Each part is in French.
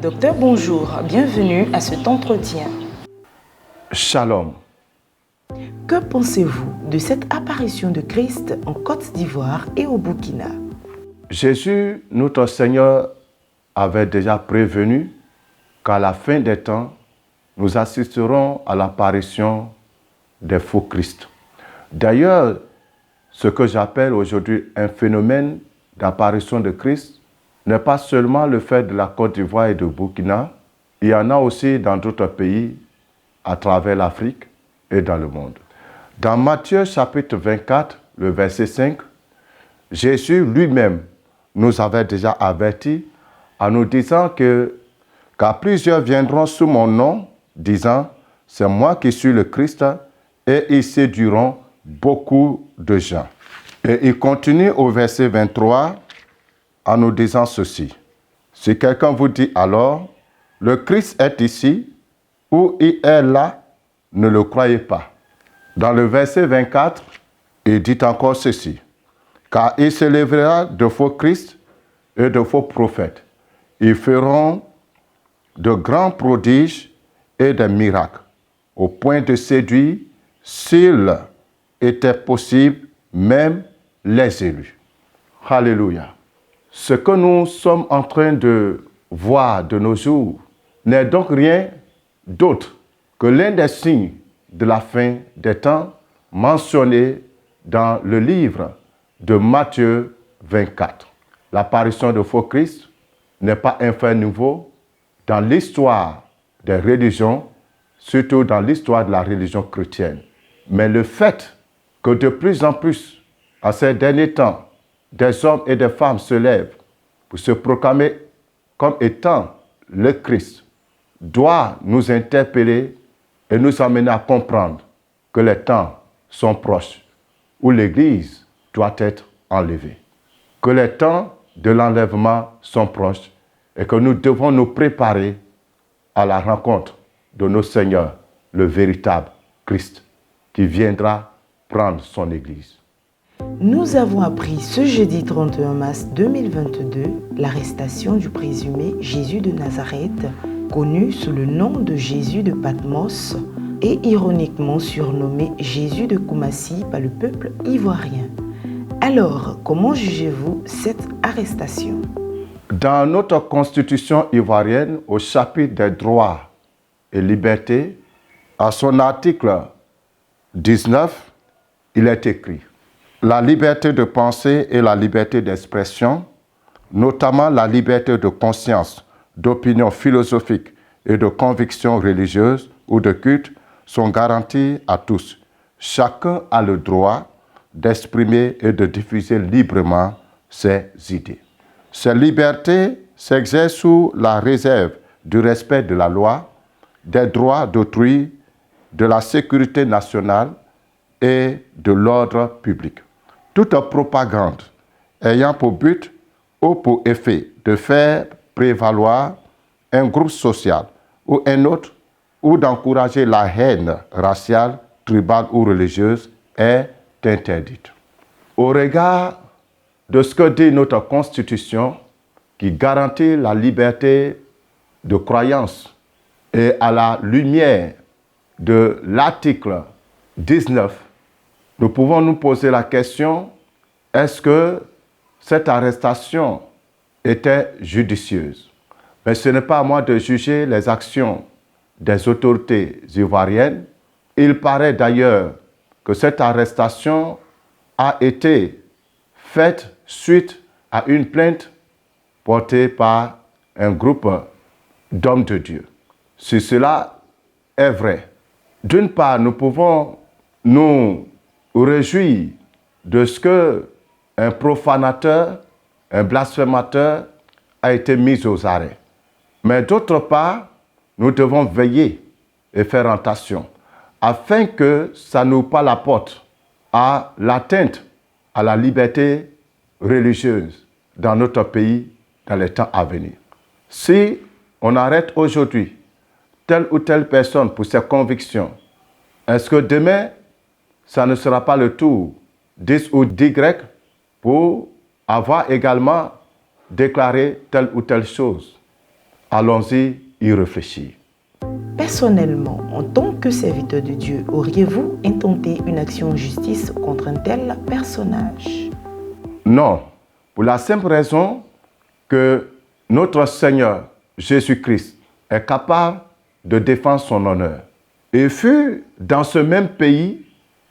Docteur, bonjour. Bienvenue à cet entretien. Shalom. Que pensez-vous de cette apparition de Christ en Côte d'Ivoire et au Burkina? Jésus, notre Seigneur, avait déjà prévenu qu'à la fin des temps, nous assisterons à l'apparition des faux Christ. D'ailleurs, ce que j'appelle aujourd'hui un phénomène d'apparition de Christ n'est pas seulement le fait de la Côte d'Ivoire et du Burkina, il y en a aussi dans d'autres pays à travers l'Afrique et dans le monde. Dans Matthieu chapitre 24, le verset 5, Jésus lui-même nous avait déjà avertis en nous disant car plusieurs viendront sous mon nom, disant, c'est moi qui suis le Christ, et ils séduiront beaucoup de gens. Et il continue au verset 23 en nous disant ceci. Si quelqu'un vous dit alors, le Christ est ici, ou il est là, ne le croyez pas. Dans le verset 24, il dit encore ceci. Car il se lèvera de faux Christ et de faux prophètes. Ils feront de grands prodiges et des miracles, au point de séduire, s'il était possible, même les élus. Alléluia. Ce que nous sommes en train de voir de nos jours n'est donc rien d'autre que l'un des signes de la fin des temps mentionnés dans le livre de Matthieu 24. L'apparition de faux Christ n'est pas un fait nouveau dans l'histoire des religions, surtout dans l'histoire de la religion chrétienne. Mais le fait que de plus en plus, en ces derniers temps, des hommes et des femmes se lèvent pour se proclamer comme étant le Christ, doit nous interpeller et nous amener à comprendre que les temps sont proches, où l'Église doit être enlevée. Que les temps de l'enlèvement sont proches et que nous devons nous préparer à la rencontre de notre Seigneur, le véritable Christ, qui viendra prendre son Église. Nous avons appris ce jeudi 31 mars 2022 l'arrestation du présumé Jésus de Nazareth, connu sous le nom de Jésus de Patmos et ironiquement surnommé Jésus de Koumassi par le peuple ivoirien. Alors, comment jugez-vous cette arrestation? Dans notre constitution ivoirienne, au chapitre des droits et libertés, à son article 19, il est écrit « La liberté de pensée et la liberté d'expression, notamment la liberté de conscience, d'opinion philosophique et de conviction religieuse ou de culte, sont garanties à tous. Chacun a le droit d'exprimer et de diffuser librement ses idées. Ces libertés s'exercent sous la réserve du respect de la loi, des droits d'autrui, de la sécurité nationale et de l'ordre public. Toute propagande ayant pour but ou pour effet de faire prévaloir un groupe social ou un autre, ou d'encourager la haine raciale, tribale ou religieuse est interdite. Au regard de ce que dit notre Constitution, qui garantit la liberté de croyance, et à la lumière de l'article 19, nous pouvons nous poser la question, est-ce que cette arrestation était judicieuse? Mais ce n'est pas à moi de juger les actions des autorités ivoiriennes. Il paraît d'ailleurs que cette arrestation a été faite suite à une plainte portée par un groupe d'hommes de Dieu. Si cela est vrai, d'une part, nous pouvons nous réjouir de ce qu'un profanateur, un blasphémateur a été mis aux arrêts. Mais d'autre part, nous devons veiller et faire attention afin que ça n'ouvre pas la porte à l'atteinte à la liberté religieuse dans notre pays dans les temps à venir. Si on arrête aujourd'hui telle ou telle personne pour ses convictions, est-ce que demain, ça ne sera pas le tour d'X ou d'Y pour avoir également déclaré telle ou telle chose? Allons-y y réfléchir. Personnellement, en tant que serviteur de Dieu, auriez-vous intenté une action en justice contre un tel personnage? Non, pour la simple raison que notre Seigneur Jésus-Christ est capable de défendre son honneur. Il fut dans ce même pays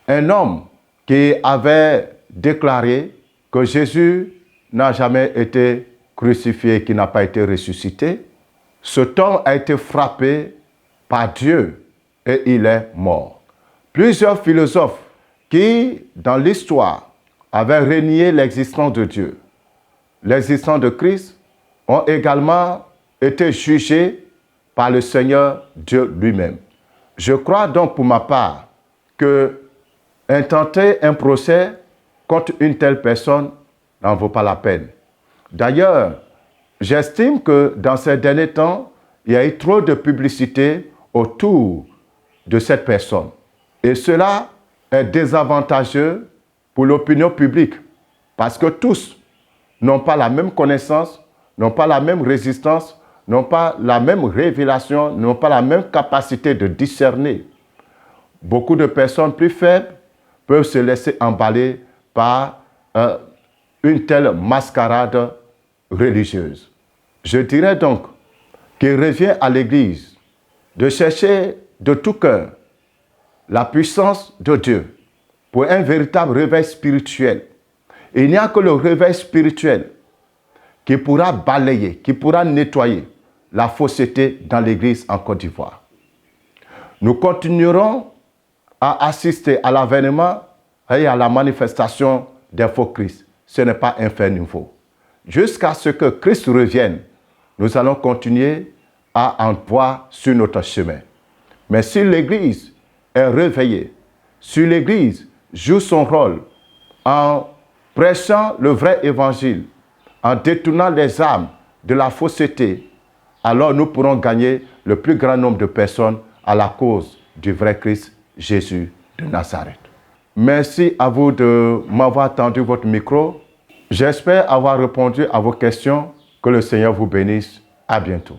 un homme qui avait déclaré que Jésus n'a jamais été crucifié, qui n'a pas été ressuscité. Cet homme a été frappé par Dieu et il est mort. Plusieurs philosophes qui, dans l'histoire, avaient renié l'existence de Dieu, l'existence de Christ, ont également été jugés par le Seigneur Dieu lui-même. Je crois donc pour ma part que intenter un procès contre une telle personne n'en vaut pas la peine. D'ailleurs, j'estime que dans ces derniers temps, il y a eu trop de publicité autour de cette personne. Et cela est désavantageux pour l'opinion publique parce que tous n'ont pas la même connaissance, n'ont pas la même résistance, n'ont pas la même révélation, n'ont pas la même capacité de discerner. Beaucoup de personnes plus faibles peuvent se laisser emballer par une telle mascarade religieuse. Je dirais donc qu'il revient à l'Église de chercher de tout cœur la puissance de Dieu pour un véritable réveil spirituel. Il n'y a que le réveil spirituel qui pourra balayer, qui pourra nettoyer la fausseté dans l'Église en Côte d'Ivoire. Nous continuerons à assister à l'avènement et à la manifestation des faux Christ. Ce n'est pas un fait nouveau. Jusqu'à ce que Christ revienne, nous allons continuer à en voir sur notre chemin. Mais si l'Église est réveillée, si l'Église joue son rôle en prêchant le vrai évangile, en détournant les âmes de la fausseté, alors nous pourrons gagner le plus grand nombre de personnes à la cause du vrai Christ Jésus de Nazareth. Merci à vous de m'avoir tendu votre micro. J'espère avoir répondu à vos questions. Que le Seigneur vous bénisse. À bientôt.